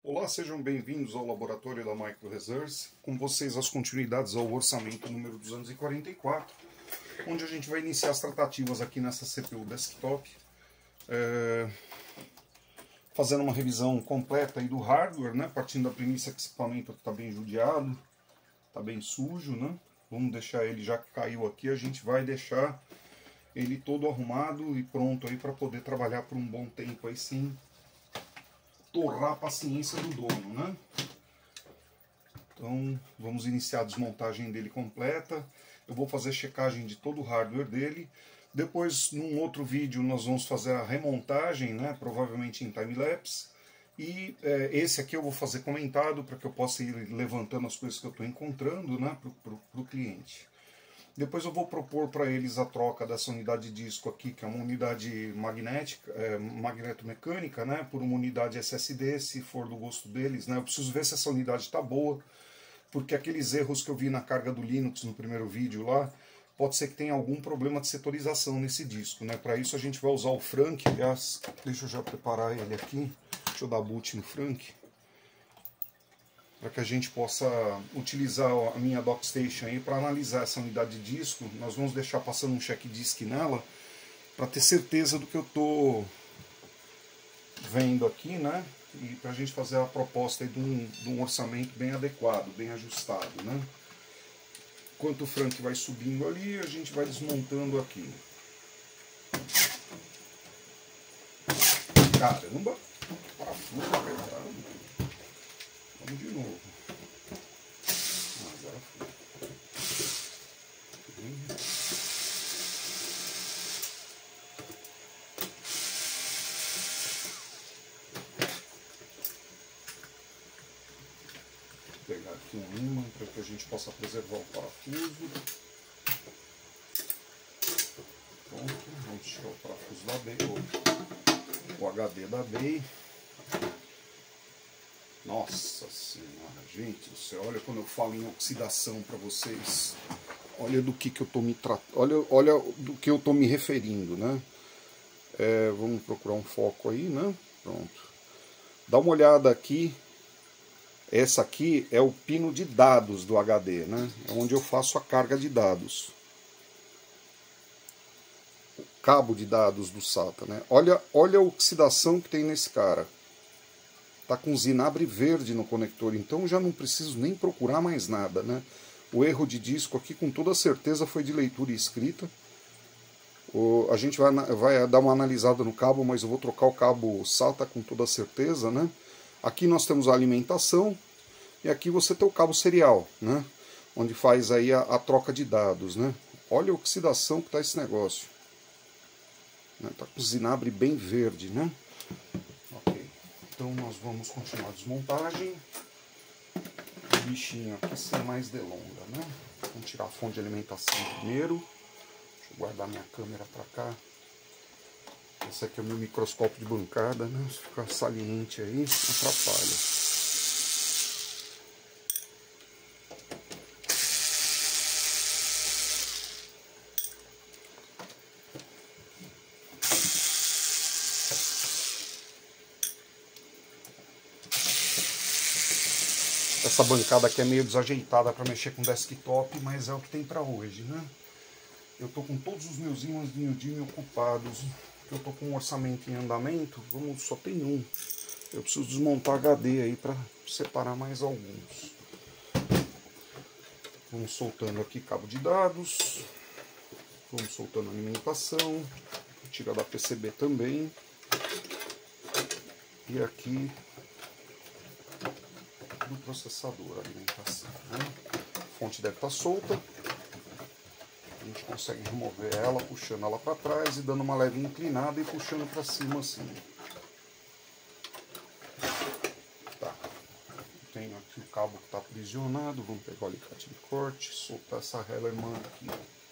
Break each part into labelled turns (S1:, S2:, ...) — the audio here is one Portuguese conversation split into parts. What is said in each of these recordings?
S1: Olá, sejam bem-vindos ao laboratório da Micro Research. Com vocês as continuidades ao orçamento número 244, onde a gente vai iniciar as tratativas aqui nessa CPU desktop, fazendo uma revisão completa aí do hardware, né? Partindo da premissa que esse equipamento está bem judiado, está bem sujo, né? Vamos deixar ele, já que caiu aqui, a gente vai deixar ele todo arrumado e pronto aí para poder trabalhar por um bom tempo aí sim. Torrar a paciência do dono, né? Então vamos iniciar a desmontagem dele completa. Eu vou fazer checagem de todo o hardware dele. Depois, num outro vídeo, nós vamos fazer a remontagem, né? Provavelmente em time-lapse. E esse aqui eu vou fazer comentado para que eu possa ir levantando as coisas que eu estou encontrando, né? Para o cliente. Depois eu vou propor para eles a troca dessa unidade de disco aqui, que é uma unidade magnética, magnetomecânica, né, por uma unidade SSD, se for do gosto deles, né. Eu preciso ver se essa unidade está boa, porque aqueles erros que eu vi na carga do Linux no primeiro vídeo lá, pode ser que tenha algum problema de setorização nesse disco, né. Para isso a gente vai usar o Frank, aliás, deixa eu já preparar ele aqui, deixa eu dar boot no Frank, para que a gente possa utilizar a minha DocStation aí para analisar essa unidade de disco. Nós vamos deixar passando um check disk nela para ter certeza do que eu estou vendo aqui, né? E para a gente fazer a proposta aí de um orçamento bem adequado, bem ajustado, né? Enquanto o Frank vai subindo ali, a gente vai desmontando aqui. Caramba! Parafuso apertado. Vamos de novo. Agora foi. Vou pegar aqui um ímã para que a gente possa preservar o parafuso. Pronto, vamos tirar o parafuso da BEI, o HD da BEI. Nossa senhora, gente do céu, olha quando eu falo em oxidação para vocês, olha do que eu tô me tratando, olha do que eu tô me referindo, né? Vamos procurar um foco aí, né? Pronto. Dá uma olhada aqui, essa aqui é o pino de dados do HD, né? É onde eu faço a carga de dados. O cabo de dados do SATA, né? Olha a oxidação que tem nesse cara. Tá com zinabre verde no conector, então já não preciso nem procurar mais nada, né? O erro de disco aqui com toda certeza foi de leitura e escrita. A gente vai dar uma analisada no cabo, mas eu vou trocar o cabo SATA com toda certeza, né? Aqui nós temos a alimentação e aqui você tem o cabo serial, né? Onde faz aí a troca de dados, né? Olha a oxidação que tá esse negócio. Tá com zinabre bem verde, né? Então nós vamos continuar a desmontagem. O bichinho aqui sem mais delonga, né? Vamos tirar a fonte de alimentação primeiro. Deixa eu guardar minha câmera para cá. Esse aqui é o meu microscópio de bancada, né? Se ficar saliente aí, atrapalha. Essa bancada aqui é meio desajeitada para mexer com desktop, mas é o que tem para hoje, né? Eu tô com todos os meus ímãs de neodymium ocupados. Eu tô com um orçamento em andamento, só tem um. Eu preciso desmontar HD aí para separar mais alguns. Vamos soltando aqui cabo de dados. Vamos soltando alimentação. Tira da PCB também. E aqui do processador, a alimentação, né? A fonte deve estar solta. A gente consegue remover ela, puxando ela para trás e dando uma leve inclinada e puxando para cima assim. Tá. Tenho aqui o cabo que está aprisionado. Vamos pegar o alicate de corte, soltar essa Hellerman aqui.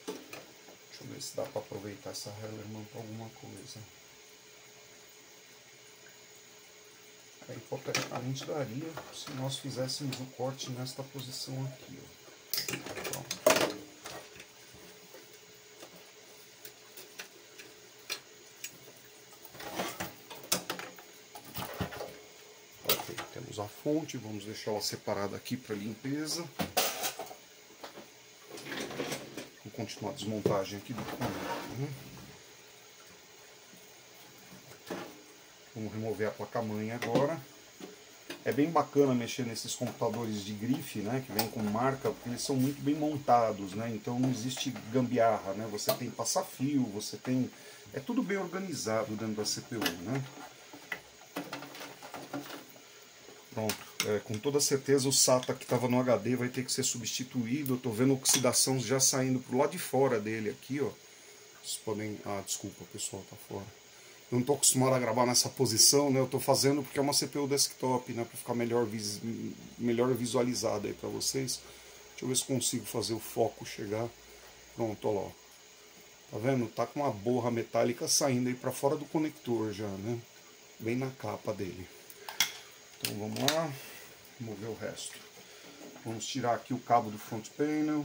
S1: Deixa eu ver se dá para aproveitar essa Hellerman para alguma coisa. Hipoteticamente daria se nós fizéssemos o corte nesta posição aqui. Ó. Pronto. temos a fonte, vamos deixar ela separada aqui para limpeza. Vou continuar a desmontagem aqui do comando. Vamos remover a placa-mãe agora. É bem bacana mexer nesses computadores de grife, né, que vem com marca, porque eles são muito bem montados, né, então não existe gambiarra, né, você tem passa-fio, você tem... é tudo bem organizado dentro da CPU, né. Pronto, com toda certeza o SATA que estava no HD vai ter que ser substituído. Eu estou vendo oxidação já saindo pro lado de fora dele aqui, ó. Vocês podem... ah, desculpa, pessoal, tá fora. Eu não estou acostumado a gravar nessa posição, né? Eu estou fazendo porque é uma CPU desktop, né? Para ficar melhor visualizado aí para vocês. Deixa eu ver se consigo fazer o foco chegar. Pronto, olha lá. Tá vendo? Tá com uma borra metálica saindo aí para fora do conector já, né? Bem na capa dele. Então vamos lá. Remover o resto. Vamos tirar aqui o cabo do front panel.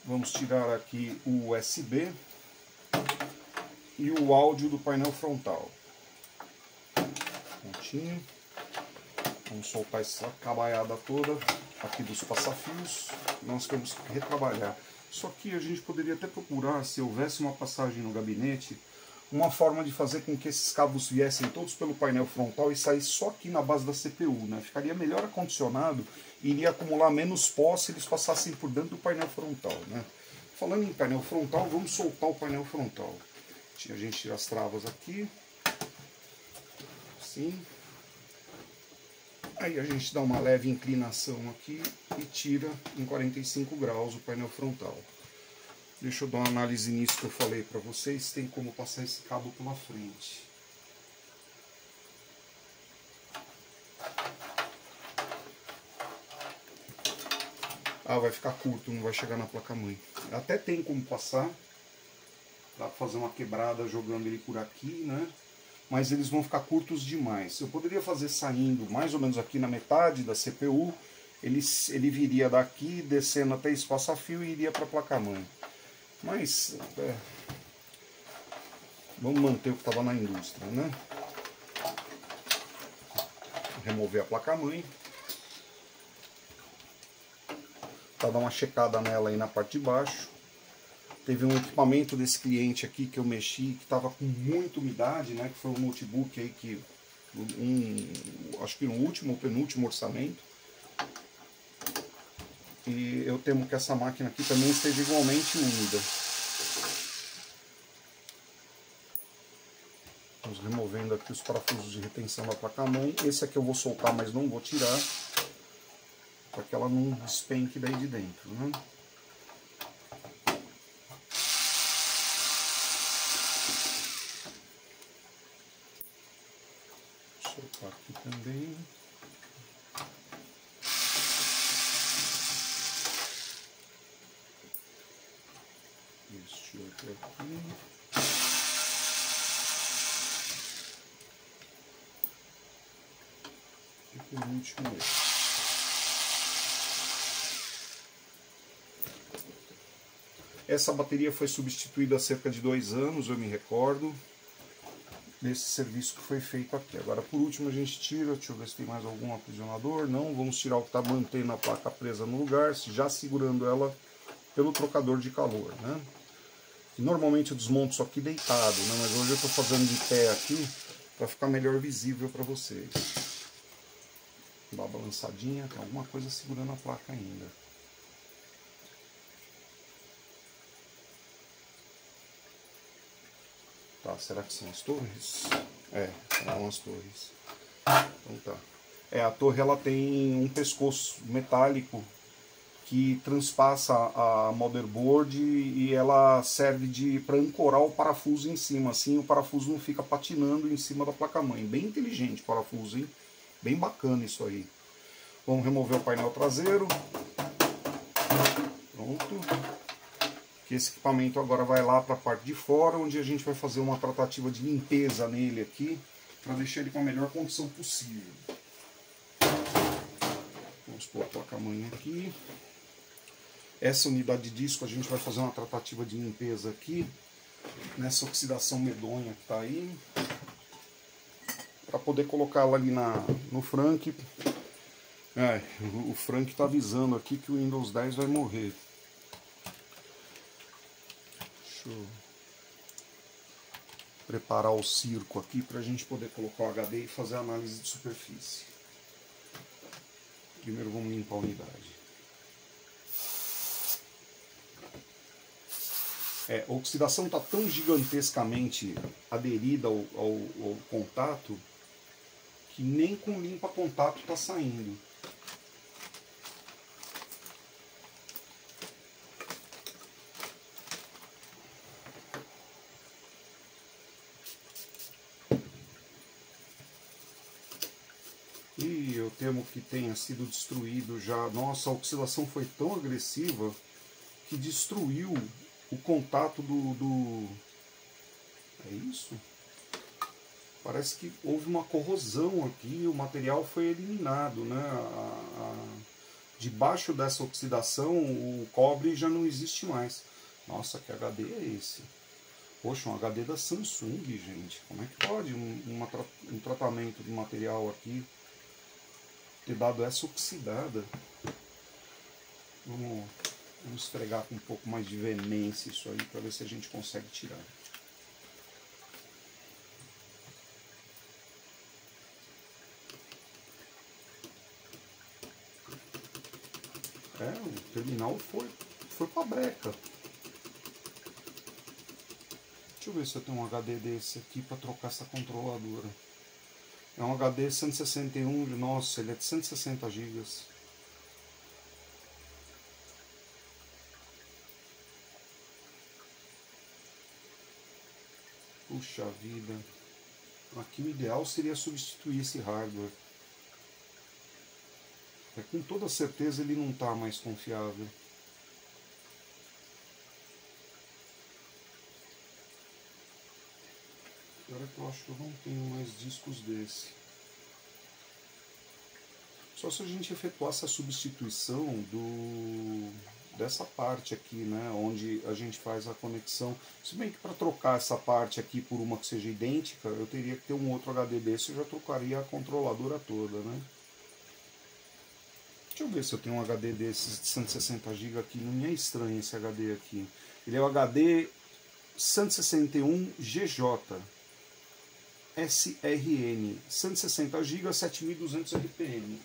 S1: Vamos tirar aqui o USB. E o áudio do painel frontal. Prontinho. Vamos soltar essa cabaiada toda aqui dos passafios. Nós temos que retrabalhar. Só que a gente poderia até procurar, se houvesse uma passagem no gabinete, uma forma de fazer com que esses cabos viessem todos pelo painel frontal e saísse só aqui na base da CPU, né? Ficaria melhor acondicionado e iria acumular menos pó se eles passassem por dentro do painel frontal, né? Falando em painel frontal, vamos soltar o painel frontal. A gente tira as travas aqui, assim, aí a gente dá uma leve inclinação aqui e tira em 45 graus o painel frontal. Deixa eu dar uma análise nisso que eu falei para vocês, tem como passar esse cabo pela frente. Ah, vai ficar curto, não vai chegar na placa-mãe. Até tem como passar. Dá para fazer uma quebrada jogando ele por aqui, né? Mas eles vão ficar curtos demais. Eu poderia fazer saindo mais ou menos aqui na metade da CPU. Ele viria daqui, descendo até esse passa-fio e iria para a placa-mãe. Mas vamos manter o que estava na indústria, né? Remover a placa-mãe. Para dar uma checada nela aí na parte de baixo. Teve um equipamento desse cliente aqui que eu mexi, que estava com muita umidade, né? Que foi um notebook aí que... acho que no último ou penúltimo orçamento. E eu temo que essa máquina aqui também esteja igualmente úmida. Vamos removendo aqui os parafusos de retenção da placa-mãe. Esse aqui eu vou soltar, mas não vou tirar. Para que ela não despenque daí de dentro, né? Soltar aqui também. Este outro aqui. E por último esse. Essa bateria foi substituída há cerca de 2 anos, eu me recordo. Desse serviço que foi feito aqui. Agora por último a gente tira, deixa eu ver se tem mais algum aprisionador. Não, vamos tirar o que está mantendo a placa presa no lugar, já segurando ela pelo trocador de calor, né? E normalmente eu desmonto isso aqui deitado, né? Mas hoje eu estou fazendo de pé aqui para ficar melhor visível para vocês. Dá uma balançadinha, tem alguma coisa segurando a placa ainda. Tá, será que são as torres? São as torres. Então tá. A torre ela tem um pescoço metálico que transpassa a motherboard e ela serve para ancorar o parafuso em cima. Assim o parafuso não fica patinando em cima da placa-mãe. Bem inteligente o parafuso, hein? Bem bacana isso aí. Vamos remover o painel traseiro. Pronto. Esse equipamento agora vai lá para a parte de fora, onde a gente vai fazer uma tratativa de limpeza nele aqui, para deixar ele com a melhor condição possível. Vamos pôr a placa-mãe aqui. Essa unidade de disco a gente vai fazer uma tratativa de limpeza aqui, nessa oxidação medonha que está aí. para poder colocá-la ali no Frank. O Frank está avisando aqui que o Windows 10 vai morrer. Deixa eu preparar o circo aqui para a gente poder colocar o HD e fazer a análise de superfície. Primeiro vamos limpar a unidade. A oxidação está tão gigantescamente aderida ao contato que nem com limpa-contato está saindo. E eu temo que tenha sido destruído já. Nossa, a oxidação foi tão agressiva que destruiu o contato do... É isso? Parece que houve uma corrosão aqui, o material foi eliminado, né? Debaixo dessa oxidação, o cobre já não existe mais. Nossa, que HD é esse? Poxa, um HD da Samsung, gente. Como é que pode um tratamento de material aqui ter dado essa oxidada? Vamos esfregar com um pouco mais de veemência isso aí, para ver se a gente consegue tirar. O terminal foi pra breca. Deixa eu ver se eu tenho um HD desse aqui para trocar essa controladora. É um HD 161, nossa, ele é de 160 GB. Puxa vida. Aqui o ideal seria substituir esse hardware. Com toda certeza ele não está mais confiável. Agora que eu acho que eu não tenho mais discos desse. Só se a gente efetuasse a substituição dessa parte aqui, né, onde a gente faz a conexão. Se bem que para trocar essa parte aqui por uma que seja idêntica, eu teria que ter um outro HD desse, eu já trocaria a controladora toda, né? Deixa eu ver se eu tenho um HD desses de 160 GB aqui. Não me é estranho esse HD aqui. Ele é o HD 161 GJ SRN 160 GB 7200 RPM.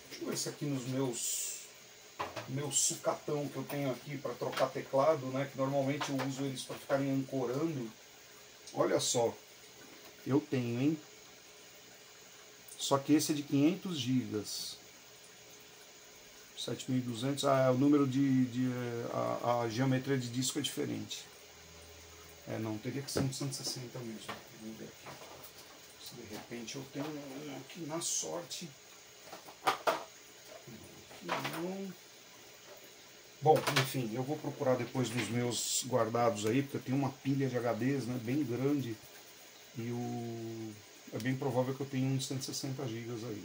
S1: Deixa eu ver se aqui nos meus sucatão que eu tenho aqui para trocar teclado, né, que normalmente eu uso eles para ficarem ancorando. Olha só, eu tenho, hein? Só que esse é de 500 GB. 7200, o número a geometria de disco é diferente. Não, teria que ser um 160 mesmo. Vamos ver aqui. Se de repente eu tenho um aqui na sorte. Não. Bom, enfim, eu vou procurar depois nos meus guardados aí, porque eu tenho uma pilha de HDs, né, bem grande. E é bem provável que eu tenha uns 160 GB aí.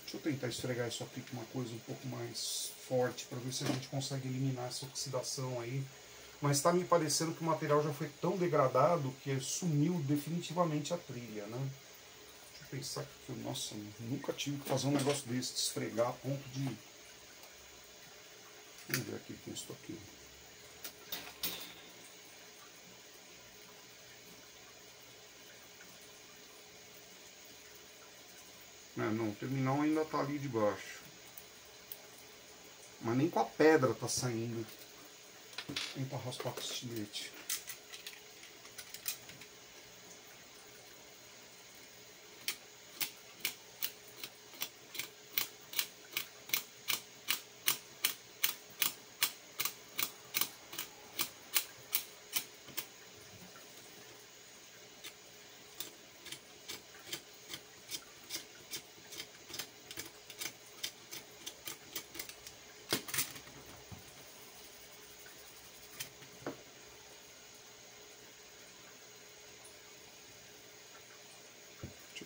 S1: Deixa eu tentar esfregar isso aqui com uma coisa um pouco mais forte para ver se a gente consegue eliminar essa oxidação aí. Mas está me parecendo que o material já foi tão degradado que sumiu definitivamente a trilha, né? Deixa eu pensar que, nossa, nunca tive que fazer um negócio desse, de esfregar a ponto de... Vamos ver aqui com isso aqui. Não, o terminal ainda está ali de baixo. Mas nem com a pedra está saindo. Vou tentar raspar com o estilete.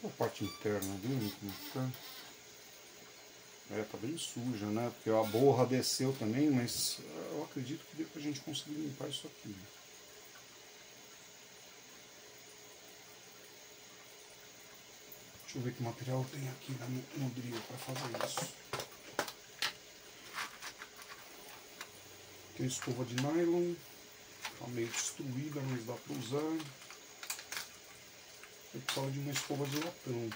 S1: A parte interna dele, como tá? Tá bem suja, né? Porque a borra desceu também, mas eu acredito que dê pra gente conseguir limpar isso aqui. Deixa eu ver que material tem aqui no drill para fazer isso. Tem escova de nylon, tá meio destruída, mas dá para usar. Eu precisava de uma escova de latão.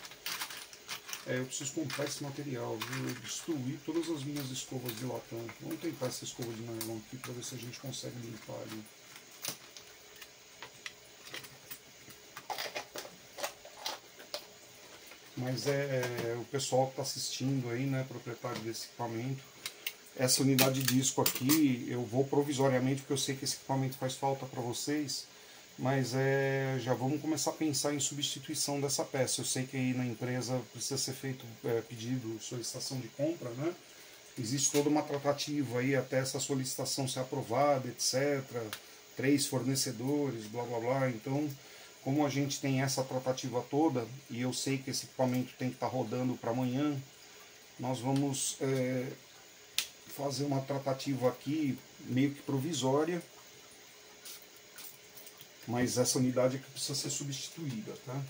S1: Eu preciso comprar esse material, viu? Eu destruí todas as minhas escovas de latão. Vamos tentar essa escova de nylon aqui para ver se a gente consegue limpar ali. Mas o pessoal que está assistindo aí, né, proprietário desse equipamento, essa unidade de disco aqui, eu vou provisoriamente, porque eu sei que esse equipamento faz falta para vocês, mas já vamos começar a pensar em substituição dessa peça. Eu sei que aí na empresa precisa ser feito pedido, solicitação de compra, né? Existe toda uma tratativa aí até essa solicitação ser aprovada, etc. 3 fornecedores, blá blá blá. Então, como a gente tem essa tratativa toda, e eu sei que esse equipamento tem que estar rodando para amanhã, nós vamos fazer uma tratativa aqui meio que provisória, mas essa unidade aqui precisa ser substituída, tá?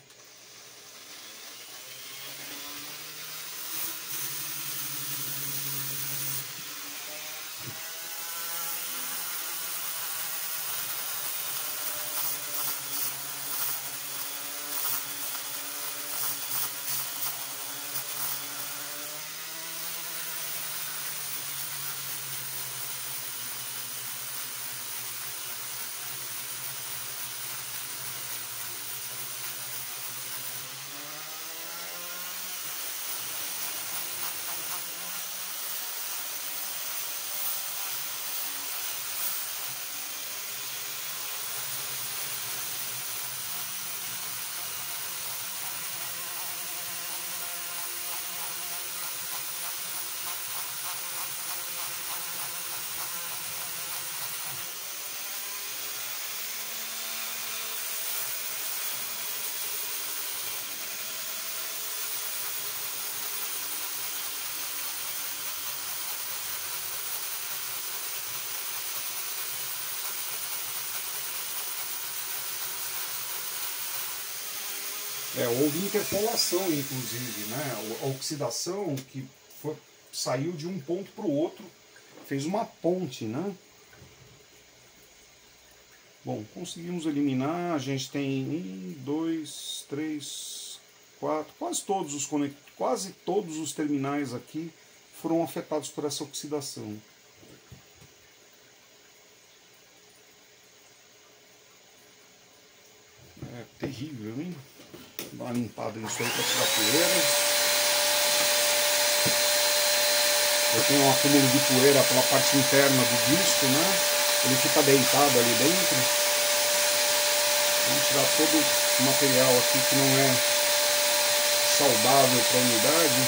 S1: Houve interpolação, inclusive, né? A oxidação que saiu de um ponto para o outro, fez uma ponte, né? Bom, conseguimos eliminar. A gente tem 1, 2, 3, 4, quase todos os terminais aqui foram afetados por essa oxidação. É terrível, hein? Dá uma limpada nisso aí para tirar poeira. Eu tenho um acúmulo de poeira pela parte interna do disco, né? Ele fica deitado ali dentro. Vamos tirar todo o material aqui que não é saudável para a unidade.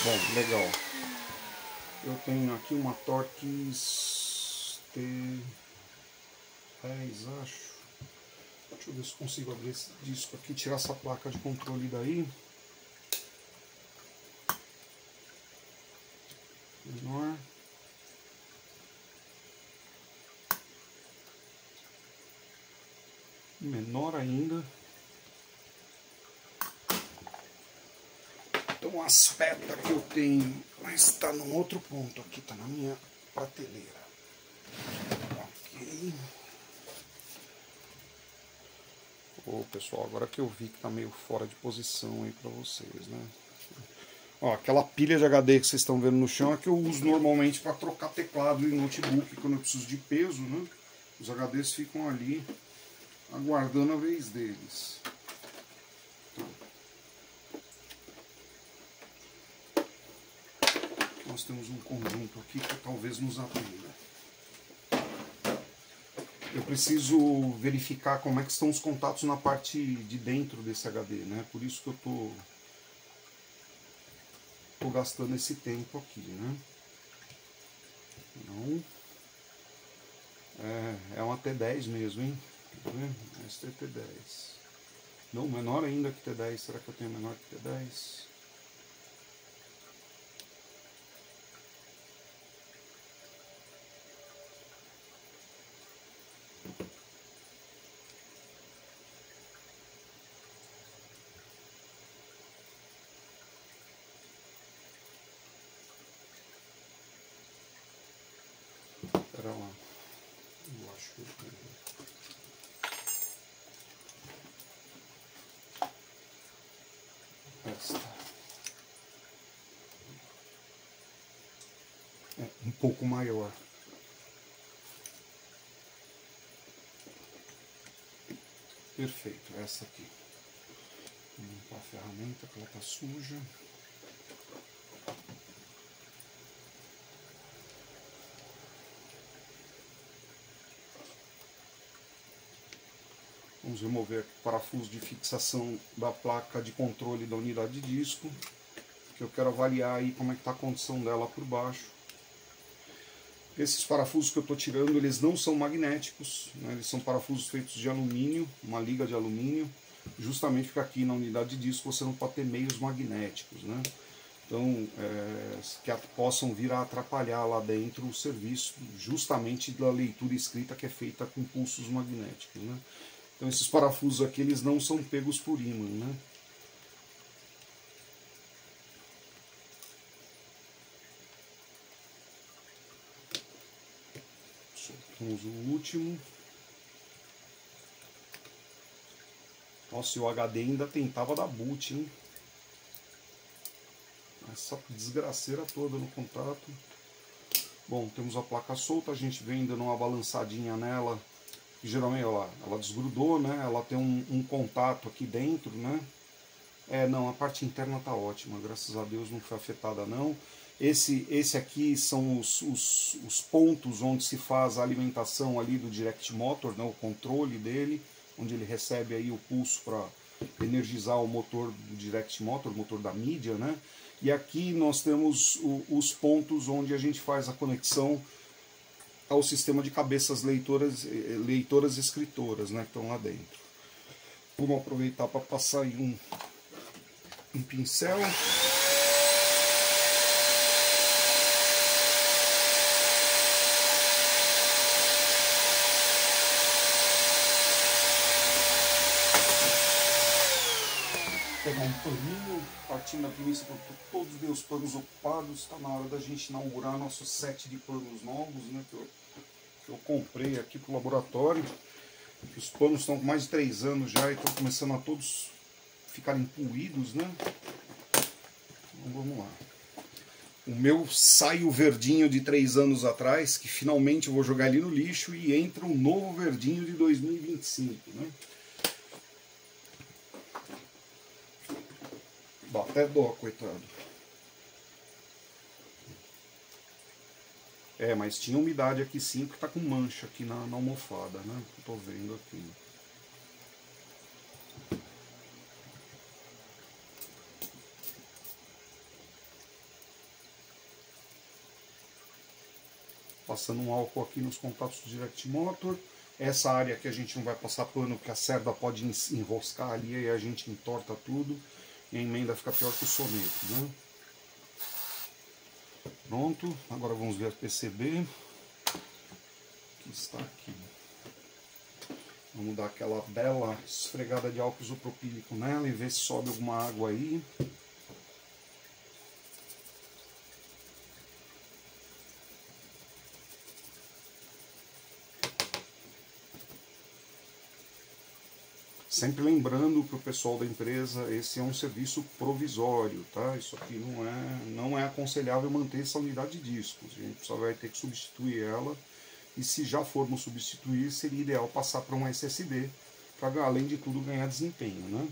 S1: Bom, legal. Eu tenho aqui uma Torx T10, acho. Deixa eu ver se consigo abrir esse disco aqui, tirar essa placa de controle daí. Menor. Menor ainda. Então as petas que eu tenho, mas está num outro ponto aqui, está na minha prateleira. Ok. Pessoal, agora que eu vi que está meio fora de posição aí para vocês, né? Ó, aquela pilha de HD que vocês estão vendo no chão é que eu uso normalmente para trocar teclado e notebook quando eu preciso de peso, né? Os HDs ficam ali aguardando a vez deles. Nós temos um conjunto aqui que talvez nos atenda. Eu preciso verificar como é que estão os contatos na parte de dentro desse HD, né? Por isso que eu tô gastando esse tempo aqui, né? Não. É uma T10 mesmo, hein? Esta é T10. Não, menor ainda que T10. Será que eu tenho menor que T10? Pera lá. Eu acho que eu tenho. Esta. É um pouco maior. Perfeito, essa aqui. Vou limpar a ferramenta que ela está suja. Vamos remover aqui o parafuso de fixação da placa de controle da unidade de disco, que eu quero avaliar aí como é que está a condição dela por baixo. Esses parafusos que eu estou tirando, eles não são magnéticos, né? Eles são parafusos feitos de alumínio, uma liga de alumínio, justamente porque aqui na unidade de disco você não pode ter meios magnéticos, né? Então, que possam vir a atrapalhar lá dentro o serviço, justamente da leitura escrita que é feita com pulsos magnéticos, né? Então esses parafusos aqui, eles não são pegos por ímã, né? Soltamos o último. Nossa, e o HD ainda tentava dar boot, hein? Essa desgraceira toda no contato. Bom, temos a placa solta, a gente vem dando uma balançadinha nela. Geralmente ela desgrudou, né? Ela tem um contato aqui dentro, né? Não, a parte interna tá ótima, graças a Deus não foi afetada não. Esse aqui são os pontos onde se faz a alimentação ali do Direct Motor, né? O controle dele, onde ele recebe aí o pulso para energizar o motor do Direct Motor, o motor da mídia, né? E aqui nós temos os pontos onde a gente faz a conexão ao sistema de cabeças leitoras e escritoras, né, que estão lá dentro. Vamos aproveitar para passar aí um pincel. Pegar um paninho, partindo da premissa que todos os meus panos ocupados, está na hora da gente inaugurar nosso set de panos novos, né, que eu comprei aqui para o laboratório. Os panos estão com mais de 3 anos já e estão começando a todos ficarem poluídos, né? Então vamos lá. O meu saio verdinho de 3 anos atrás, que finalmente eu vou jogar ali no lixo, e entra um novo verdinho de 2025, né? Dá até dó, coitado. Mas tinha umidade aqui sim, porque tá com mancha aqui na almofada, né? Eu tô vendo aqui. Passando um álcool aqui nos contatos do Direct Motor. Essa área que a gente não vai passar pano, porque a cerda pode enroscar ali e a gente entorta tudo. E a emenda fica pior que o soneto, né? Pronto, agora vamos ver a PCB. Que está aqui. Vamos dar aquela bela esfregada de álcool isopropílico nela e ver se sobe alguma água aí. Sempre lembrando para o pessoal da empresa, esse é um serviço provisório, tá? Isso aqui não é aconselhável manter essa unidade de discos. A gente só vai ter que substituir ela. E se já formos substituir, seria ideal passar para um SSD, para além de tudo ganhar desempenho, né?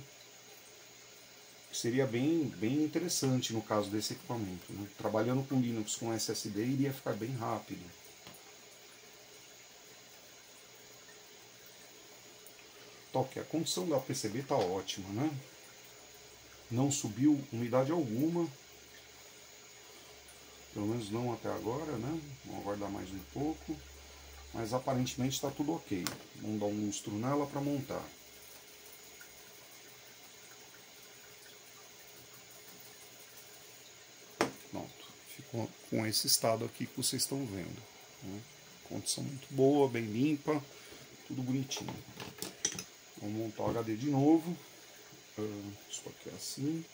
S1: Seria bem interessante no caso desse equipamento, né? Trabalhando com Linux com SSD iria ficar bem rápido. Ok, a condição da PCB está ótima, né? Não subiu umidade alguma, pelo menos não até agora, né? Vamos aguardar mais um pouco, mas aparentemente está tudo ok. Vamos dar um lustro nela para montar. ficou com esse estado aqui que vocês estão vendo, né? Condição muito boa, bem limpa, tudo bonitinho. Vamos montar o HD de novo. Isso aqui é assim.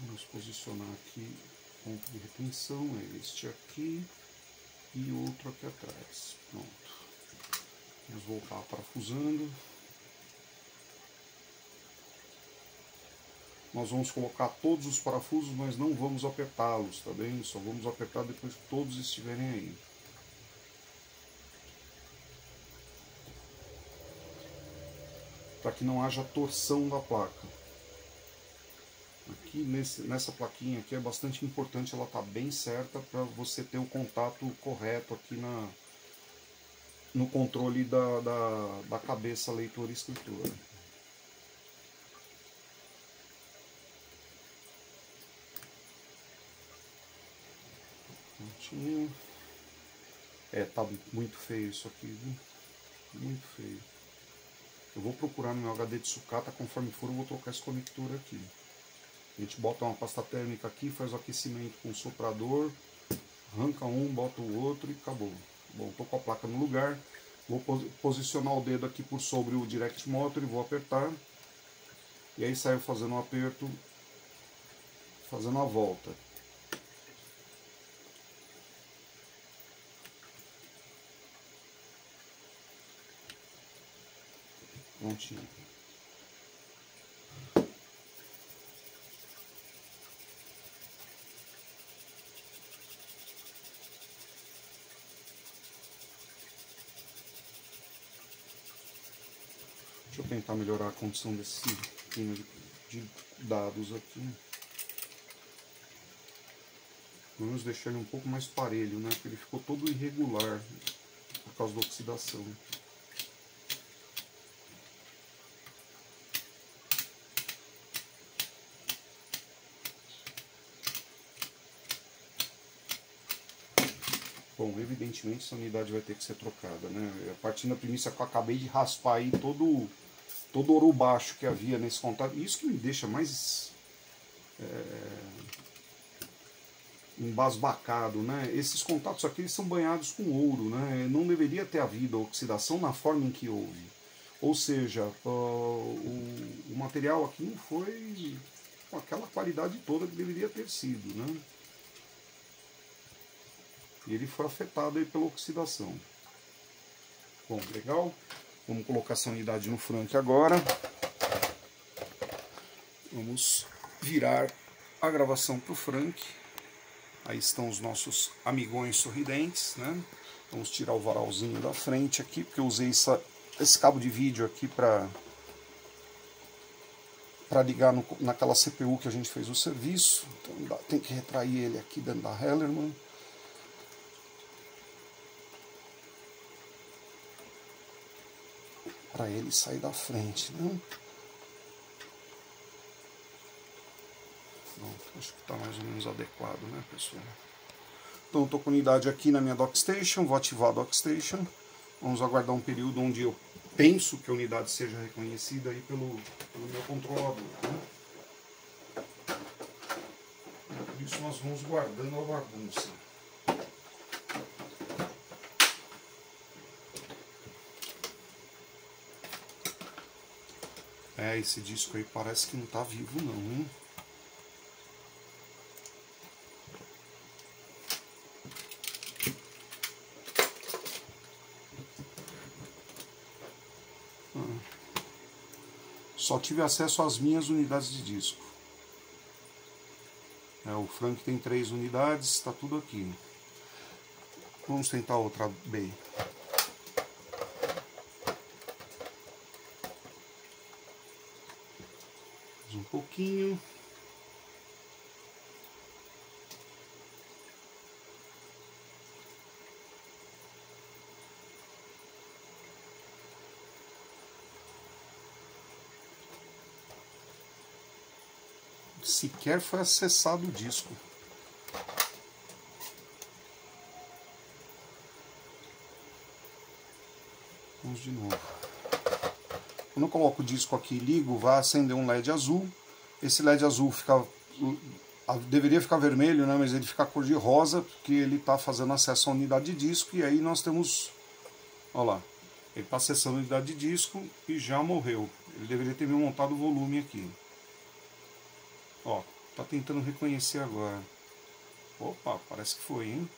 S1: Vamos posicionar aqui o ponto de retenção, é este aqui e outro aqui atrás. Pronto. Vamos voltar parafusando. Nós vamos colocar todos os parafusos, mas não vamos apertá-los, tá bem? Só vamos apertar depois que todos estiverem aí. Para que não haja torção da placa. Aqui nessa plaquinha aqui é bastante importante ela estar bem certa para você ter o contato correto aqui no controle da cabeça leitor e escritor. Tá muito feio isso aqui, viu? Muito feio. Eu vou procurar no meu HD de sucata, conforme for eu vou trocar esse conector aqui. A gente bota uma pasta térmica aqui, faz o aquecimento com o soprador, arranca um, bota o outro e acabou. Bom, tô com a placa no lugar, vou posicionar o dedo aqui por sobre o Direct Motor e vou apertar. E aí saio fazendo um aperto, fazendo a volta. Prontinho. Deixa eu tentar melhorar a condição desse pino de dados aqui. Vamos deixar ele um pouco mais parelho, né? Porque ele ficou todo irregular por causa da oxidação. Bom, evidentemente essa unidade vai ter que ser trocada, né? A partir da premissa que eu acabei de raspar aí todo o ouro baixo que havia nesse contato. Isso que me deixa mais embasbacado, né? Esses contatos aqui eles são banhados com ouro, né? Não deveria ter havido oxidação na forma em que houve. Ou seja, o material aqui não foi com aquela qualidade toda que deveria ter sido, né? E ele foi afetado aí pela oxidação. Bom, legal. Vamos colocar essa unidade no Frank agora. Vamos virar a gravação para o Frank. Aí estão os nossos amigões sorridentes, né? Vamos tirar o varalzinho da frente aqui, porque eu usei esse cabo de vídeo aqui para ligar naquela CPU que a gente fez o serviço. Então tem que retrair ele aqui dentro da Hellerman. Para ele sair da frente, né? Bom, acho que está mais ou menos adequado, né, pessoal? Então, estou com a unidade aqui na minha Dockstation, vou ativar a Dockstation. Vamos aguardar um período onde eu penso que a unidade seja reconhecida aí pelo meu controlador, né? Por isso nós vamos guardando a bagunça. Esse disco aí parece que não tá vivo não, hein? Só tive acesso às minhas unidades de disco. O Frank tem 3 unidades, está tudo aqui. Vamos tentar outra B. Um pouquinho. Sequer foi acessado o disco. Vamos de novo. Quando eu coloco o disco aqui e ligo, vai acender um LED azul. Esse LED azul fica deveria ficar vermelho, né, mas ele fica cor de rosa, porque ele está fazendo acesso à unidade de disco, e aí nós temos, olha lá, ele está acessando a unidade de disco e já morreu. Ele deveria ter me montado o volume aqui. Ó, tá tentando reconhecer agora. Opa, parece que foi, hein?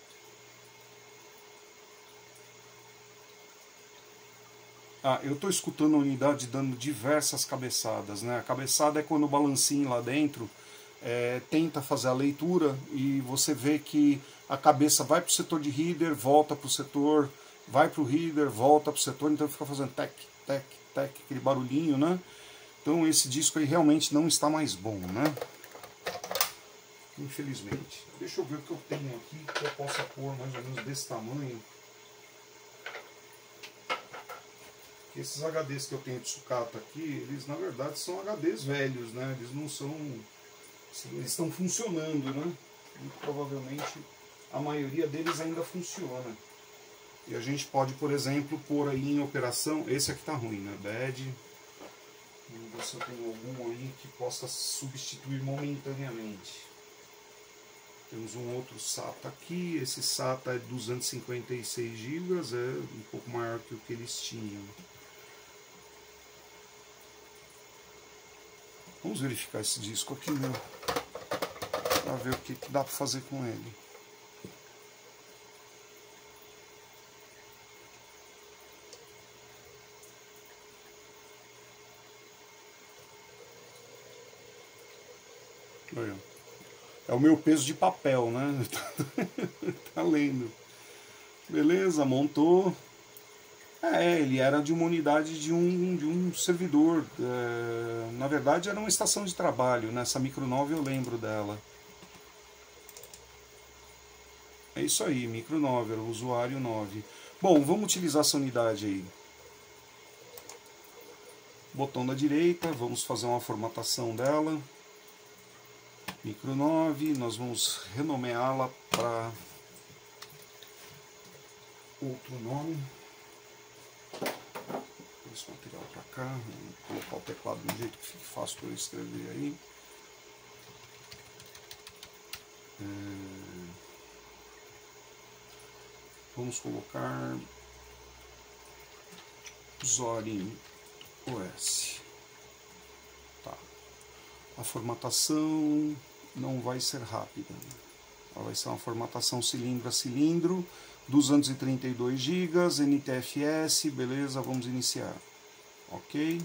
S1: Ah, eu estou escutando a unidade dando diversas cabeçadas, né? A cabeçada é quando o balancinho lá dentro tenta fazer a leitura e você vê que a cabeça vai para o setor de header, volta para o setor, vai para o header, volta para o setor, então fica fazendo tec, tec, tec, aquele barulhinho, né? Então esse disco aí realmente não está mais bom, né? Infelizmente. Deixa eu ver o que eu tenho aqui que eu possa pôr mais ou menos desse tamanho. Esses HDs que eu tenho de sucata aqui, eles na verdade são HDs velhos, né? Eles não são... Eles estão funcionando, né? E provavelmente a maioria deles ainda funciona. E a gente pode, por exemplo, pôr aí em operação... Esse aqui tá ruim, né? Bad. Vamos ver se eu tenho algum aí que possa substituir momentaneamente. Temos um outro SATA aqui. Esse SATA é 256 GB, é um pouco maior que o que eles tinham. Vamos verificar esse disco aqui, né? Para ver o que dá para fazer com ele. Olha. É o meu peso de papel, né? Tá lendo. Beleza, montou. Ele era de uma unidade de um servidor. Na verdade era uma estação de trabalho. Nessa Micro 9 eu lembro dela. É isso aí, Micro 9, era o usuário 9. Bom, vamos utilizar essa unidade aí. Botão da direita, vamos fazer uma formatação dela. Micro 9, nós vamos renomeá-la para outro nome. Esse material para cá, vou colocar o teclado de um jeito que fique fácil para eu escrever aí. Vamos colocar Zorin OS. Tá. A formatação não vai ser rápida. Ela vai ser uma formatação cilindro a cilindro, 232 GB, NTFS, beleza, vamos iniciar. Ok.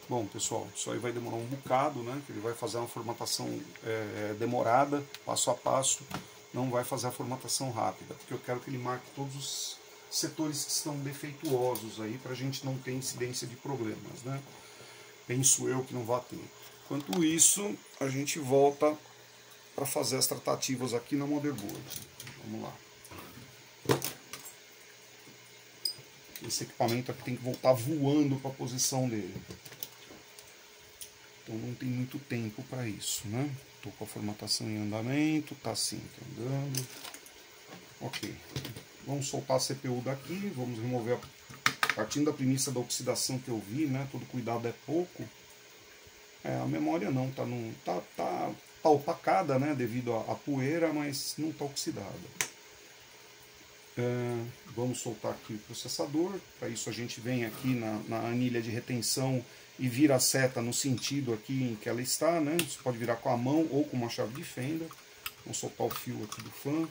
S1: Bom, pessoal, isso aí vai demorar um bocado, né? Ele vai fazer uma formatação demorada, passo a passo, não vai fazer a formatação rápida, porque eu quero que ele marque todos os setores que estão defeituosos aí, para a gente não ter incidência de problemas, né? Penso eu que não vai ter. Enquanto isso, a gente volta para fazer as tratativas aqui na motherboard. Vamos lá. Esse equipamento aqui tem que voltar voando para a posição dele. Então não tem muito tempo para isso, né? Estou com a formatação em andamento, tá assim, tá andando. Ok. Vamos soltar a CPU daqui, vamos remover, partindo da premissa da oxidação que eu vi, né? Todo cuidado é pouco. A memória não, tá opacada, né? Devido à poeira, mas não está oxidada. Vamos soltar aqui o processador. Para isso a gente vem aqui na anilha de retenção e vira a seta no sentido aqui em que ela está, né? Você pode virar com a mão ou com uma chave de fenda. Vamos soltar o fio aqui do fã.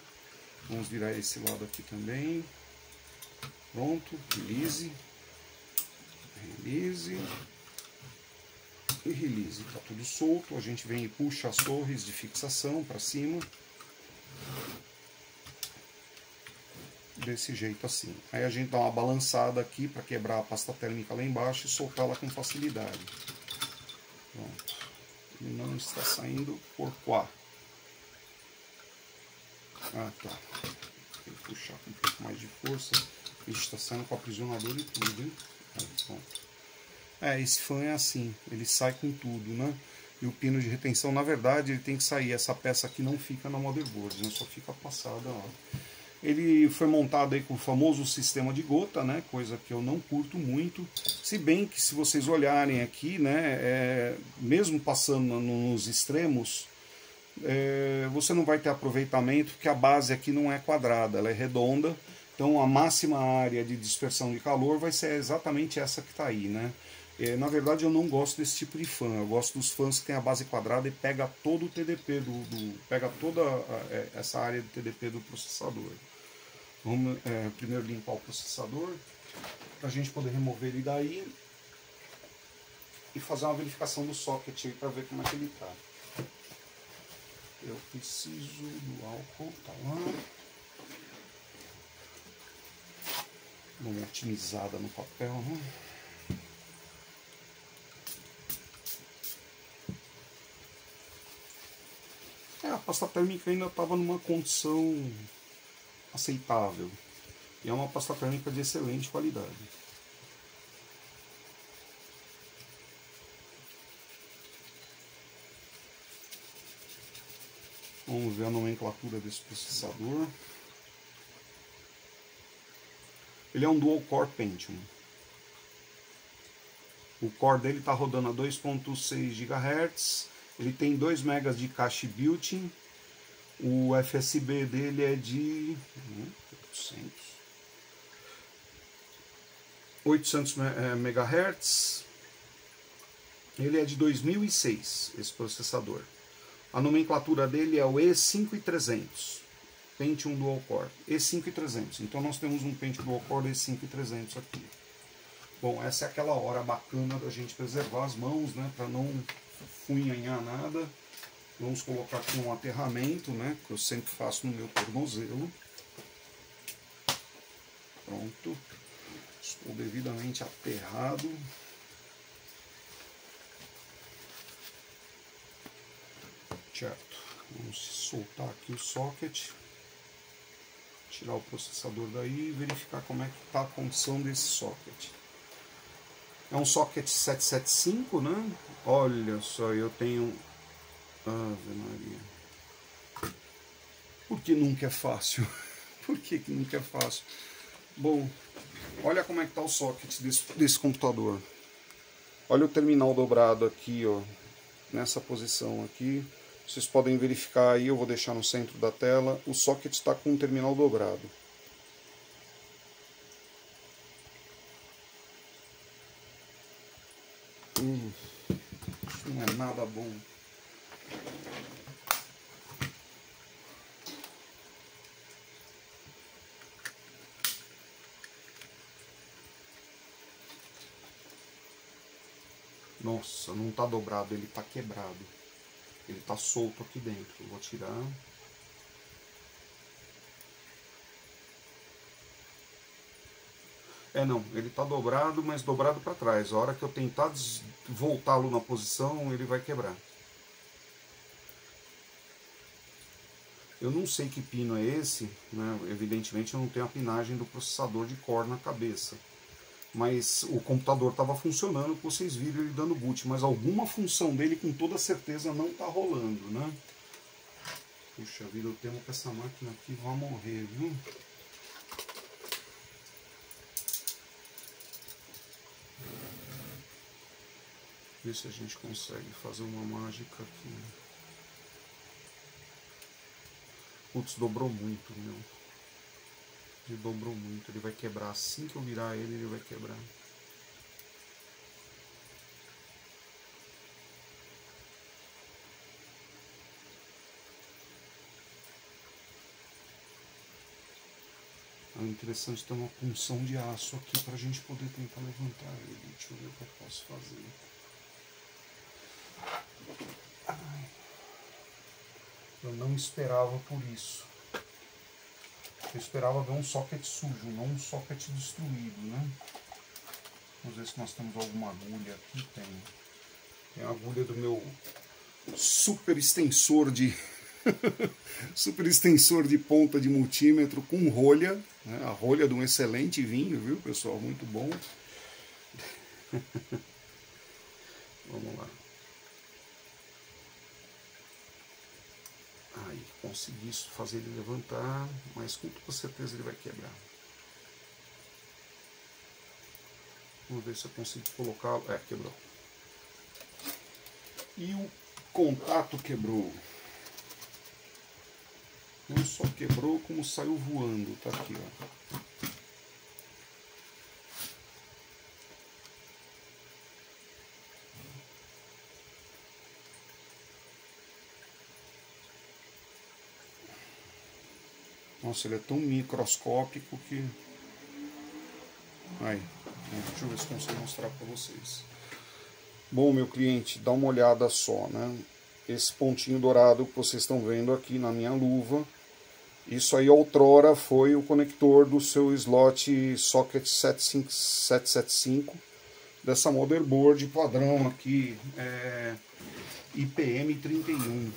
S1: Vamos virar esse lado aqui também. Pronto, release. Release. E release. Está tudo solto. A gente vem e puxa as torres de fixação para cima. Desse jeito assim. Aí a gente dá uma balançada aqui para quebrar a pasta térmica lá embaixo e soltá-la com facilidade. Pronto. Ele não está saindo por quá. Ah, tá. Tem que puxar com um pouco mais de força. Ele está saindo com o aprisionador e tudo, hein? Aí, pronto. Esse fã é assim. Ele sai com tudo, né? E o pino de retenção, na verdade, ele tem que sair. Essa peça aqui não fica na motherboard, né? Só fica passada lá. Ele foi montado aí com o famoso sistema de gota, né? Coisa que eu não curto muito. Se bem que se vocês olharem aqui, né? Mesmo passando nos extremos, você não vai ter aproveitamento, porque a base aqui não é quadrada, ela é redonda. Então a máxima área de dispersão de calor vai ser exatamente essa que está aí, né? Na verdade eu não gosto desse tipo de fã, eu gosto dos fãs que tem a base quadrada e pega todo o TDP, pega toda essa área de TDP do processador. Vamos primeiro limpar o processador, para a gente poder remover ele daí e fazer uma verificação do socket aí para ver como é que ele está. Eu preciso do álcool, tá lá. Dá uma otimizada no papel, né? A pasta térmica ainda estava numa condição aceitável. E é uma pasta térmica de excelente qualidade. Vamos ver a nomenclatura desse processador. Ele é um Dual Core Pentium. O core dele está rodando a 2.6 GHz. Ele tem 2 MB de cache built-in. O FSB dele é de 800 MHz. Ele é de 2006, esse processador. A nomenclatura dele é o E5300. Pentium Dual Core. E5300. Então nós temos um Pentium Dual Core E5300 aqui. Bom, essa é aquela hora bacana da gente preservar as mãos, né? Para não funhanhar nada. Vamos colocar aqui um aterramento, né? Que eu sempre faço no meu tornozelo. Pronto. Estou devidamente aterrado. Certo. Vamos soltar aqui o socket. Tirar o processador daí e verificar como é que está a condição desse socket. É um socket 775, né? Olha só, eu tenho... Ave Maria. Por que nunca é fácil? Por que nunca é fácil? Bom, olha como é que está o socket desse computador. Olha o terminal dobrado aqui, ó. Nessa posição aqui. Vocês podem verificar aí, eu vou deixar no centro da tela. O socket está com o terminal dobrado. Isso não é nada bom. Nossa, não está dobrado, ele está quebrado. Ele está solto aqui dentro. Eu vou tirar. Não, ele está dobrado, mas dobrado para trás. A hora que eu tentar voltá-lo na posição, ele vai quebrar. Eu não sei que pino é esse, né? Evidentemente eu não tenho a pinagem do processador de core na cabeça. Mas o computador estava funcionando, vocês viram ele dando boot, mas alguma função dele com toda certeza não está rolando, né? Puxa vida, eu temo que essa máquina aqui vai morrer, viu? Ver se a gente consegue fazer uma mágica aqui. Putz, dobrou muito, meu. Ele dobrou muito, ele vai quebrar. Assim que eu virar ele, ele vai quebrar. É interessante ter uma punção de aço aqui para a gente poder tentar levantar ele. Deixa eu ver o que eu posso fazer. Ai. Eu não esperava por isso. Eu esperava ver um socket sujo, não um socket destruído, né? Vamos ver se nós temos alguma agulha aqui. Tem a agulha do meu super extensor de super extensor de ponta de multímetro com rolha, né? A rolha de um excelente vinho, viu, pessoal? Muito bom. Vamos lá. Aí, consegui fazer ele levantar, mas com toda certeza ele vai quebrar. Vamos ver se eu consigo colocá-lo. Quebrou. E o contato quebrou. Não só quebrou, como saiu voando. Tá aqui, ó. Nossa, ele é tão microscópico que... Aí, deixa eu ver se consigo mostrar para vocês. Bom, meu cliente, dá uma olhada só, né? Esse pontinho dourado que vocês estão vendo aqui na minha luva, isso aí outrora foi o conector do seu slot socket 775 dessa motherboard padrão aqui, IPM31. O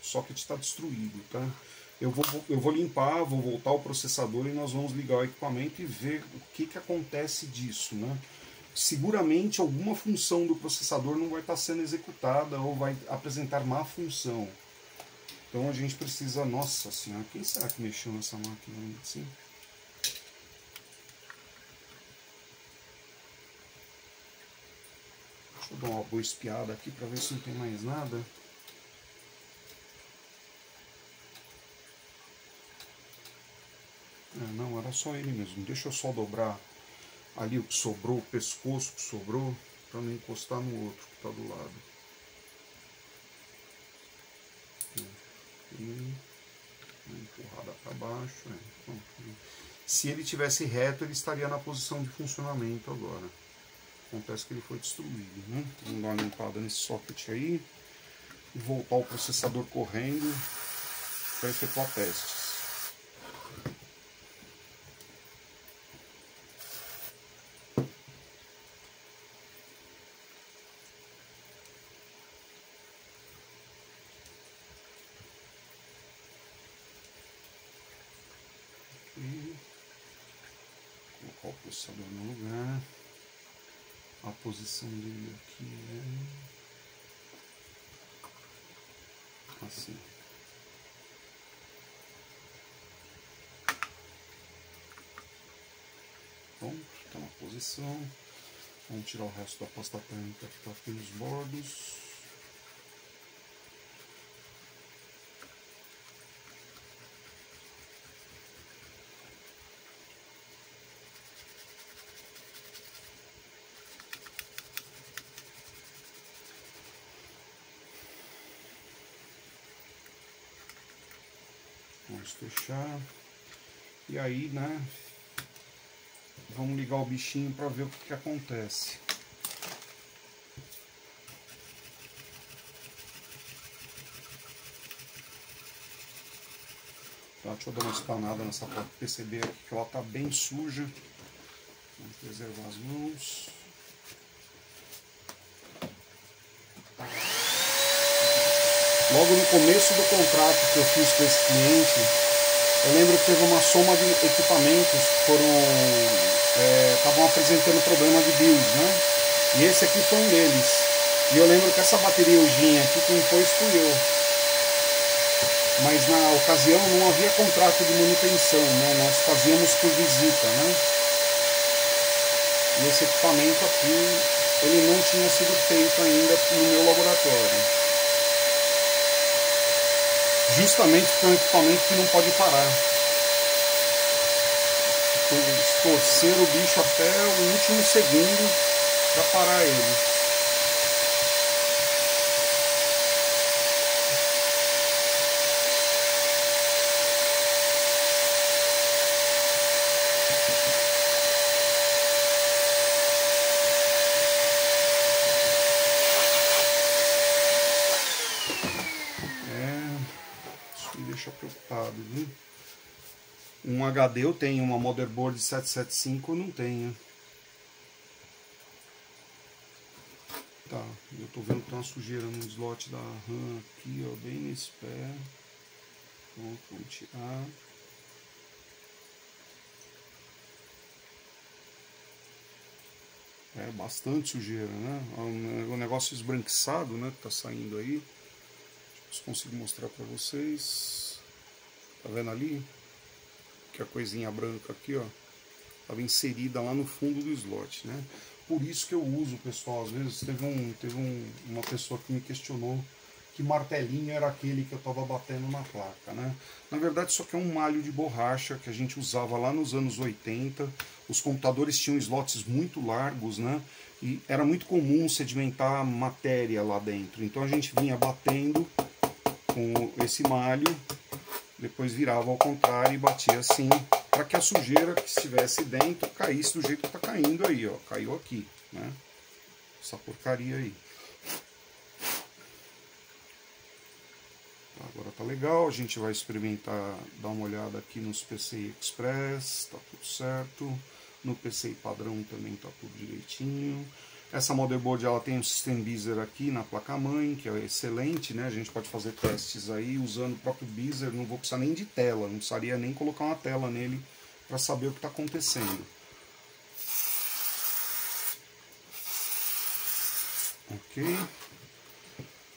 S1: socket está destruído, tá? Eu vou limpar, vou voltar o processador e nós vamos ligar o equipamento e ver o que acontece disso, né? Seguramente alguma função do processador não vai estar sendo executada ou vai apresentar má função. Então a gente precisa... Nossa senhora, quem será que mexeu nessa máquina assim? Deixa eu dar uma boa espiada aqui para ver se não tem mais nada. Não, era só ele mesmo. Deixa eu só dobrar ali o que sobrou, o pescoço que sobrou, para não encostar no outro que está do lado. E uma empurrada para baixo. Se ele tivesse reto, ele estaria na posição de funcionamento agora. Acontece que ele foi destruído, né? Vamos dar uma limpada nesse socket aí e voltar o processador correndo para efetuar testes. Colocar o processador no lugar. A posição dele aqui é assim. Pronto, está na posição. Vamos tirar o resto da pasta térmica que está aqui nos bordos. Vamos fechar. E aí, né? Vamos ligar o bichinho para ver o que acontece. Tá, deixa eu dar uma espanada nessa placa PCB aqui, que ela tá bem suja. Vamos preservar as mãos. Logo no começo do contrato que eu fiz com esse cliente, eu lembro que teve uma soma de equipamentos que estavam apresentando problema de build, né? E esse aqui foi um deles. E eu lembro que essa bateria Eugene aqui, quem pôs fui eu. Mas na ocasião não havia contrato de manutenção, né? Nós fazíamos por visita, né? E esse equipamento aqui, ele não tinha sido feito ainda no meu laboratório. Justamente porque é um equipamento que não pode parar. Torcer o bicho até o último segundo para parar ele. Isso me deixa preocupado, viu? Um HD eu tenho, uma motherboard 775 eu não tenho. Tá, eu tô vendo que tem uma sujeira no slot da RAM aqui, ó, bem nesse pé. Pronto, vamos tirar. É bastante sujeira, né? O negócio esbranquiçado, né, que tá saindo aí. Deixa eu ver se consigo mostrar para vocês. Tá vendo ali? Que a coisinha branca aqui, ó, estava inserida lá no fundo do slot, né? Por isso que eu uso, pessoal, às vezes teve uma pessoa que me questionou que martelinho era aquele que eu estava batendo na placa, né? Na verdade, isso aqui é um malho de borracha que a gente usava lá nos anos 80. Os computadores tinham slots muito largos, né? E era muito comum sedimentar matéria lá dentro. Então a gente vinha batendo com esse malho, depois virava ao contrário e batia assim, para que a sujeira que estivesse dentro caísse do jeito que está caindo aí, ó. Caiu aqui, né? Essa porcaria aí. Agora tá legal, a gente vai experimentar, dar uma olhada aqui nos PCI Express, tá tudo certo. No PCI padrão também tá tudo direitinho. Essa motherboard ela tem um System Beazer aqui na placa-mãe, que é excelente, né? A gente pode fazer testes aí usando o próprio Beazer, não vou precisar nem de tela, não precisaria nem colocar uma tela nele para saber o que está acontecendo. Ok.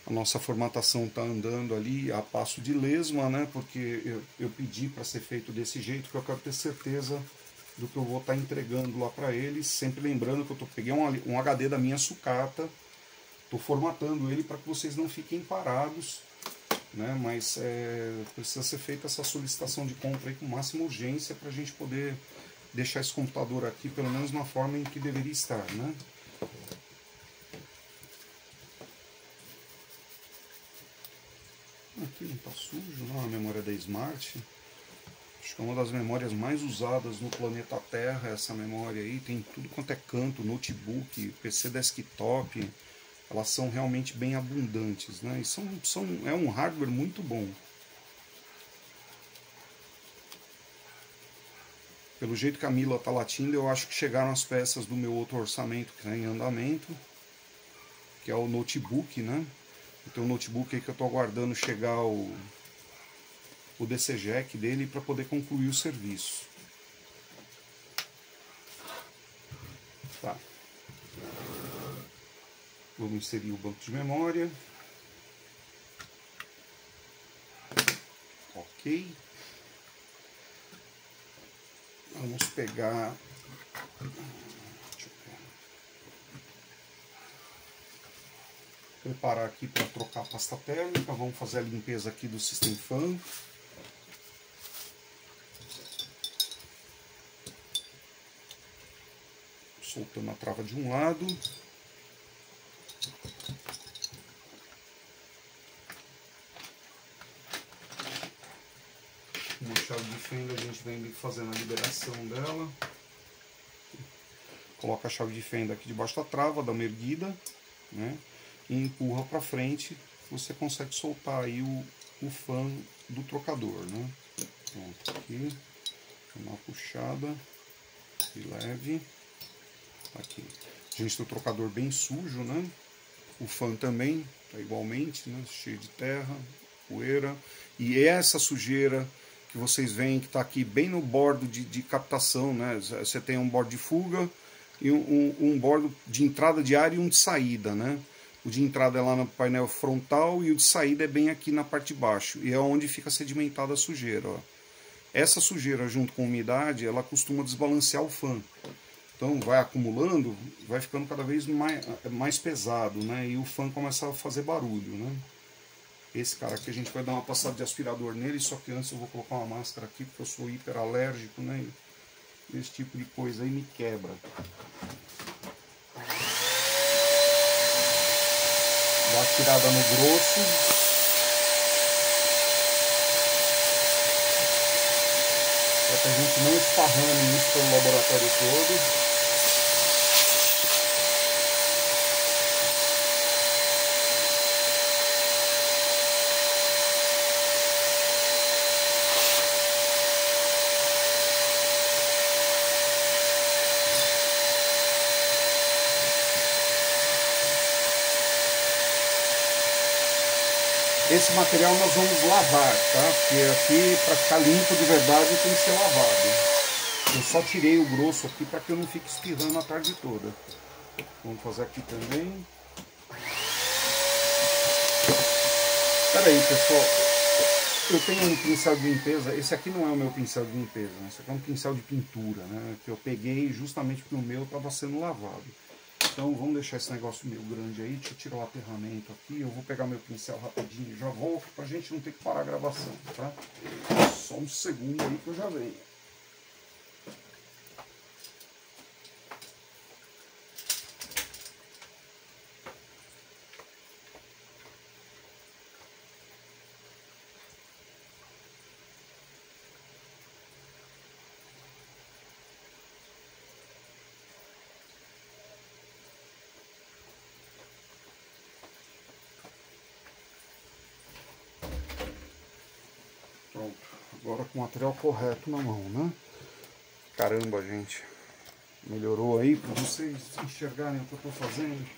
S1: A nossa formatação está andando ali a passo de lesma, né? Porque eu pedi para ser feito desse jeito, porque eu quero ter certeza do que eu vou estar entregando lá para eles. Sempre lembrando que eu peguei um HD da minha sucata, estou formatando ele para que vocês não fiquem parados, né? Mas precisa ser feita essa solicitação de compra aí com máxima urgência para a gente poder deixar esse computador aqui pelo menos na forma em que deveria estar, né? Aqui não está sujo, não, a memória da Smart. Acho que é uma das memórias mais usadas no planeta Terra, essa memória aí. Tem tudo quanto é canto, notebook, PC desktop. Elas são realmente bem abundantes, né? E é um hardware muito bom. Pelo jeito que a Mila está latindo, eu acho que chegaram as peças do meu outro orçamento que está em andamento, que é o notebook, né? Tem um notebook aí que eu estou aguardando chegar o DC Jack dele para poder concluir o serviço. Tá. Vamos inserir o banco de memória. Ok. Vamos pegar... Preparar aqui para trocar a pasta térmica. Vamos fazer a limpeza aqui do System Fan. Soltando a trava de um lado. Uma chave de fenda, a gente vem fazendo a liberação dela. Coloca a chave de fenda aqui debaixo da trava, dá uma erguida, né? E empurra para frente, você consegue soltar aí o fã do trocador, né? Pronto, aqui, uma puxada e leve, aqui. A gente tem o trocador bem sujo, né? O fã também, tá igualmente, né? Cheio de terra, poeira, e essa sujeira que vocês veem que está aqui bem no bordo de captação, né? Você tem um bordo de fuga e um bordo de entrada de ar e um de saída, né? O de entrada é lá no painel frontal e o de saída é bem aqui na parte de baixo. E é onde fica sedimentada a sujeira, ó. Essa sujeira junto com a umidade, ela costuma desbalancear o fã. Então vai acumulando, vai ficando cada vez mais pesado, né? E o fã começa a fazer barulho, né? Esse cara aqui a gente vai dar uma passada de aspirador nele, só que antes eu vou colocar uma máscara aqui, porque eu sou hiperalérgico, né? E esse tipo de coisa aí me quebra. Dá uma tirada no grosso. Para que a gente não esparrame isso pelo laboratório todo. Esse material nós vamos lavar, tá? Porque aqui, para ficar limpo de verdade, tem que ser lavado. Eu só tirei o grosso aqui para que eu não fique espirrando a tarde toda. Vamos fazer aqui também. Espera aí, pessoal. Eu tenho um pincel de limpeza, esse aqui não é o meu pincel de limpeza, né? Esse aqui é um pincel de pintura, né? Que eu peguei justamente porque o meu estava sendo lavado. Então vamos deixar esse negócio meio grande aí, deixa eu tirar o aterramento aqui, eu vou pegar meu pincel rapidinho e já volto, pra gente não ter que parar a gravação, tá? Só um segundo aí que eu já venho. Pronto, agora com o material correto na mão, né? Caramba, gente. Melhorou aí para vocês enxergarem o que eu estou fazendo.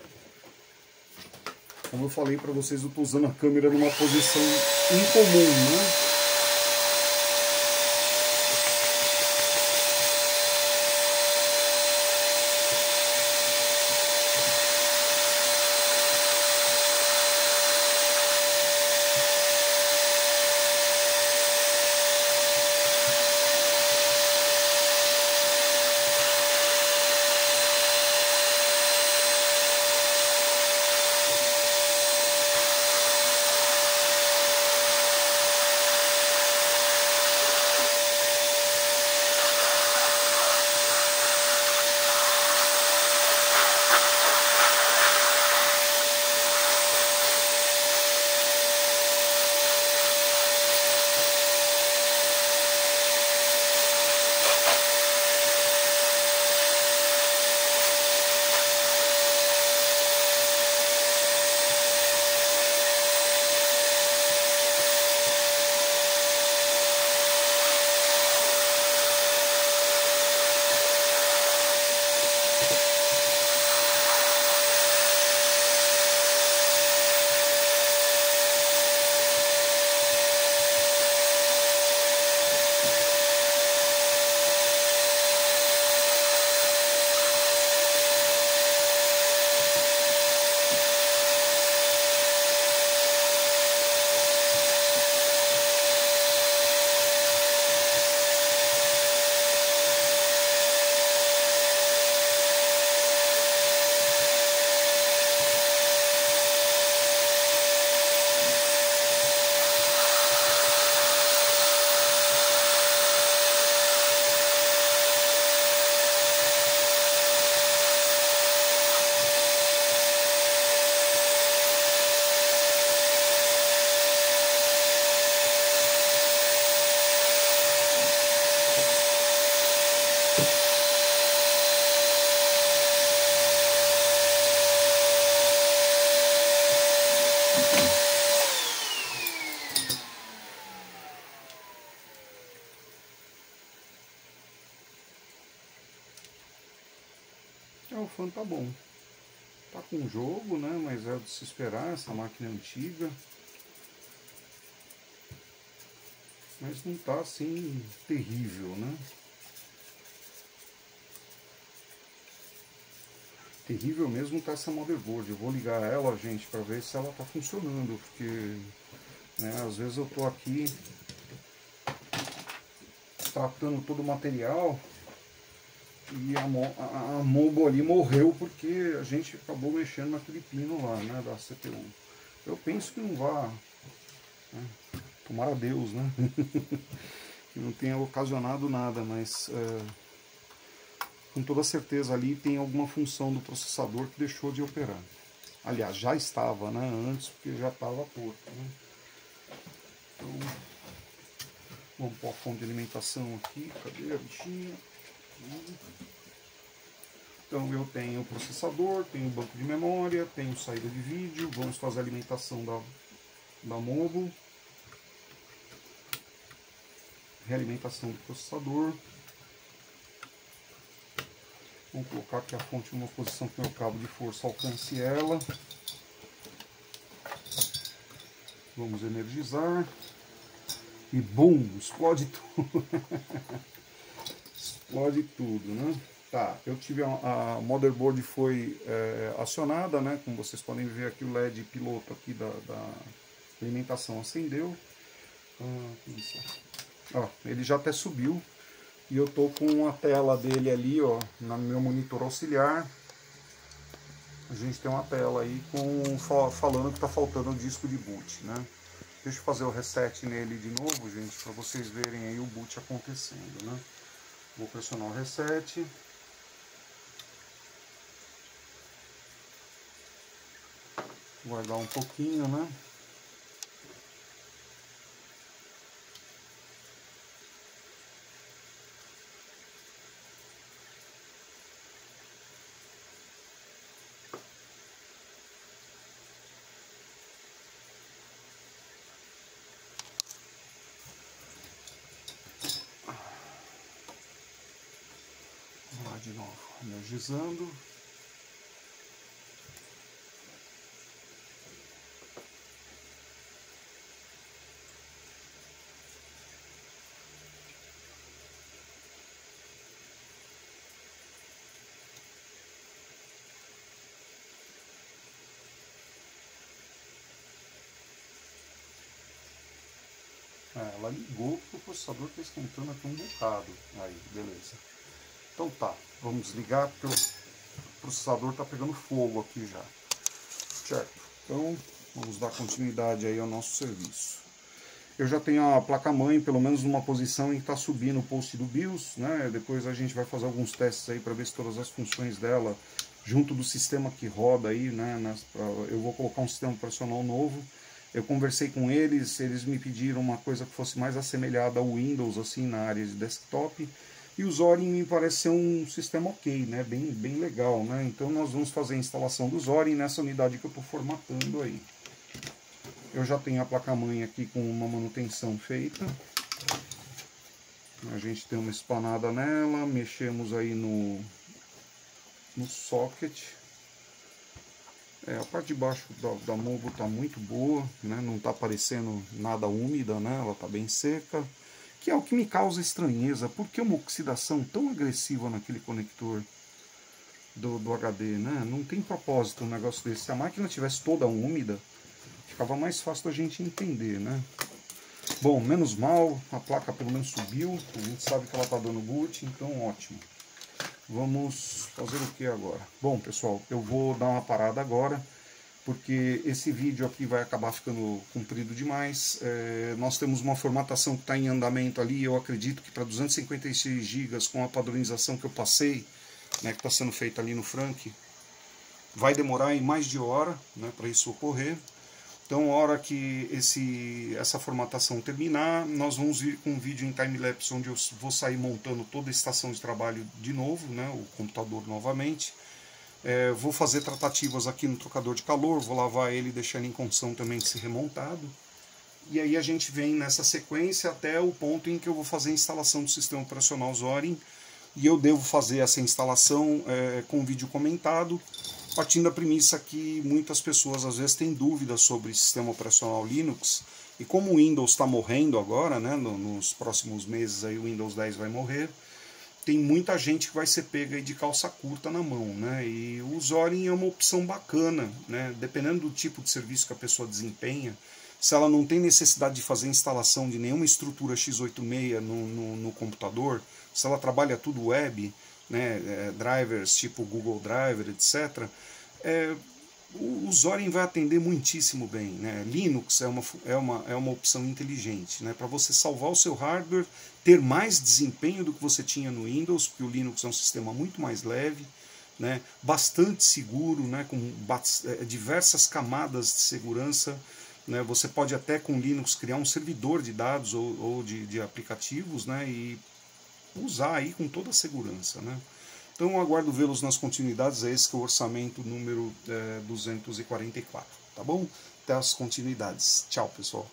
S1: Como eu falei para vocês, eu estou usando a câmera numa posição incomum, né? O fã tá bom. Tá com jogo, né? Mas é de se esperar, essa máquina é antiga. Mas não tá assim terrível, né? Terrível mesmo tá essa motherboard. Eu vou ligar ela, gente, para ver se ela tá funcionando, porque né, às vezes eu tô aqui tratando todo o material e a Mobo ali morreu porque a gente acabou mexendo naquele pino lá, né, da CPU. Eu penso que não vá, né, tomara a Deus, né, que não tenha ocasionado nada, mas com toda certeza ali tem alguma função do processador que deixou de operar. Aliás, já estava, né, antes, porque já estava torto, né. Então, vamos pôr a fonte de alimentação aqui, cadê a bichinha? Então eu tenho o processador, tenho o banco de memória, tenho saída de vídeo, vamos fazer a alimentação da Mobo, realimentação do processador. Vamos colocar aqui a fonte numa posição que o meu cabo de força alcance ela. Vamos energizar. E bum, explode tudo. Explode tudo, né? Tá, eu tive a motherboard foi acionada, né? Como vocês podem ver aqui, o LED piloto aqui da alimentação acendeu. Ó, ele já até subiu. E eu tô com a tela dele ali, ó, no meu monitor auxiliar. A gente tem uma tela aí falando que tá faltando o disco de boot, né? Deixa eu fazer o reset nele de novo, gente, para vocês verem aí o boot acontecendo, né? Vou pressionar o reset. Guardar um pouquinho, né? Vamos lá de novo, energizando. Ela ligou porque o processador está esquentando aqui um bocado. Aí, beleza. Então tá, vamos desligar porque o processador está pegando fogo aqui já. Certo, então vamos dar continuidade aí ao nosso serviço. Eu já tenho a placa-mãe, pelo menos numa posição em que está subindo o post do BIOS, né? Depois a gente vai fazer alguns testes aí para ver se todas as funções dela, junto do sistema que roda aí, né? Eu vou colocar um sistema operacional novo. Eu conversei com eles, eles me pediram uma coisa que fosse mais assemelhada ao Windows, assim, na área de desktop. E o Zorin me parece ser um sistema ok, né? Bem legal, né? Então nós vamos fazer a instalação do Zorin nessa unidade que eu estou formatando aí. Eu já tenho a placa-mãe aqui com uma manutenção feita. A gente tem uma espanada nela, mexemos aí no socket. A parte de baixo da mobo está muito boa, né? Não está parecendo nada úmida, né? Ela está bem seca. Que é o que me causa estranheza. Por que uma oxidação tão agressiva naquele conector do HD, né? Não tem propósito um negócio desse. Se a máquina tivesse toda úmida, ficava mais fácil da gente entender, né? Bom, menos mal, a placa pelo menos subiu. A gente sabe que ela está dando boot, então ótimo. Vamos fazer o que agora? Bom, pessoal, eu vou dar uma parada agora, porque esse vídeo aqui vai acabar ficando comprido demais. Nós temos uma formatação que está em andamento ali, eu acredito que para 256 GB com a padronização que eu passei, né, que está sendo feita ali no Frank, vai demorar aí mais de hora, né, para isso ocorrer. Então, a hora que essa formatação terminar, nós vamos vir com um vídeo em time-lapse, onde eu vou sair montando toda a estação de trabalho de novo, né, o computador novamente. Vou fazer tratativas aqui no trocador de calor, vou lavar ele e deixar ele em condição também de ser remontado. E aí a gente vem nessa sequência até o ponto em que eu vou fazer a instalação do sistema operacional Zorin. E eu devo fazer essa instalação com vídeo comentado, partindo da premissa que muitas pessoas às vezes têm dúvidas sobre o sistema operacional Linux. E como o Windows está morrendo agora, né, nos próximos meses aí o Windows 10 vai morrer, tem muita gente que vai ser pega aí de calça curta na mão, né? E o Zorin é uma opção bacana, né? Dependendo do tipo de serviço que a pessoa desempenha, se ela não tem necessidade de fazer instalação de nenhuma estrutura x86 no computador, se ela trabalha tudo web, né? Drivers tipo Google Driver, etc., o Zorin vai atender muitíssimo bem, né? Linux é uma opção inteligente, né? Para você salvar o seu hardware, ter mais desempenho do que você tinha no Windows, porque o Linux é um sistema muito mais leve, né? Bastante seguro, né? Com diversas camadas de segurança, né? Você pode até com Linux criar um servidor de dados ou de aplicativos, né? E usar aí com toda a segurança, né? Então eu aguardo vê-los nas continuidades, esse que é o orçamento número 244, tá bom? Até as continuidades. Tchau, pessoal.